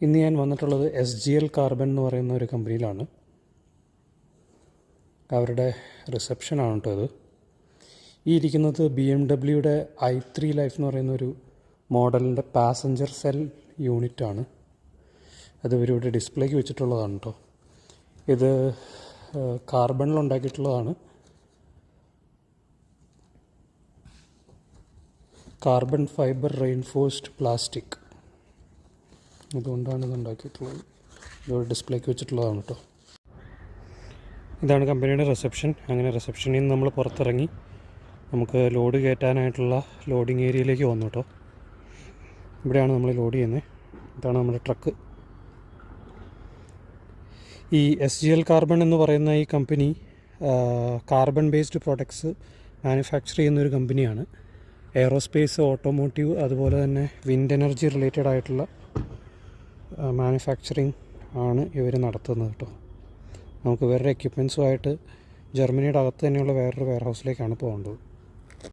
ഇന്ന് ഞാൻ വന്നിട്ടുള്ളത് SGL കാർബൺ എന്ന് പറയുന്ന ഒരു കമ്പനിയിലാണ്. അവരുടെ റിസപ്ഷനാണ് കേട്ടോ ഇത്. ഈ ഇരിക്കുന്നത് BMW i3 ലൈഫ് എന്ന് പറയുന്നൊരു മോഡലിൻ്റെ പാസഞ്ചർ സെൽ യൂണിറ്റാണ്. അത് ഇവരിവിടെ ഡിസ്പ്ലേക്ക് വെച്ചിട്ടുള്ളതാണ് കേട്ടോ. ഇത് കാർബണിലുണ്ടാക്കിയിട്ടുള്ളതാണ്. കാർബൺ ഫൈബർ റെയിൻഫോഴ്സ്ഡ് പ്ലാസ്റ്റിക്, അതുകൊണ്ടാണ് ഇത് ഉണ്ടാക്കിയിട്ടുള്ളത്. ഇത് ഡിസ്പ്ലേക്ക് വെച്ചിട്ടുള്ളതാണ് കേട്ടോ. ഇതാണ് കമ്പനിയുടെ റിസപ്ഷൻ. അങ്ങനെ റിസപ്ഷനിൽ നിന്ന് നമ്മൾ പുറത്തിറങ്ങി നമുക്ക് ലോഡ് കയറ്റാനായിട്ടുള്ള ലോഡിങ് ഏരിയയിലേക്ക് വന്നു കേട്ടോ. ഇവിടെയാണ് നമ്മൾ ലോഡ് ചെയ്യുന്നത്. ഇതാണ് നമ്മുടെ ട്രക്ക്. ഈ SGL കാർബൺ എന്ന് പറയുന്ന ഈ company carbon based products manufacture ചെയ്യുന്നൊരു കമ്പനിയാണ്. എയറോസ്പേസ്, ഓട്ടോമോട്ടീവ്, അതുപോലെ തന്നെ വിൻഡ് എനർജി റിലേറ്റഡ് ആയിട്ടുള്ള മാനുഫാക്ചറിങ് ആണ് ഇവർ നടത്തുന്നത് കേട്ടോ. നമുക്ക് വേറെ എക്യുപ്മെൻസുമായിട്ട് ജർമ്മനിയുടെ അകത്ത് തന്നെയുള്ള വേറൊരു വെയർ ഹൗസിലേക്കാണ് പോകേണ്ടത്.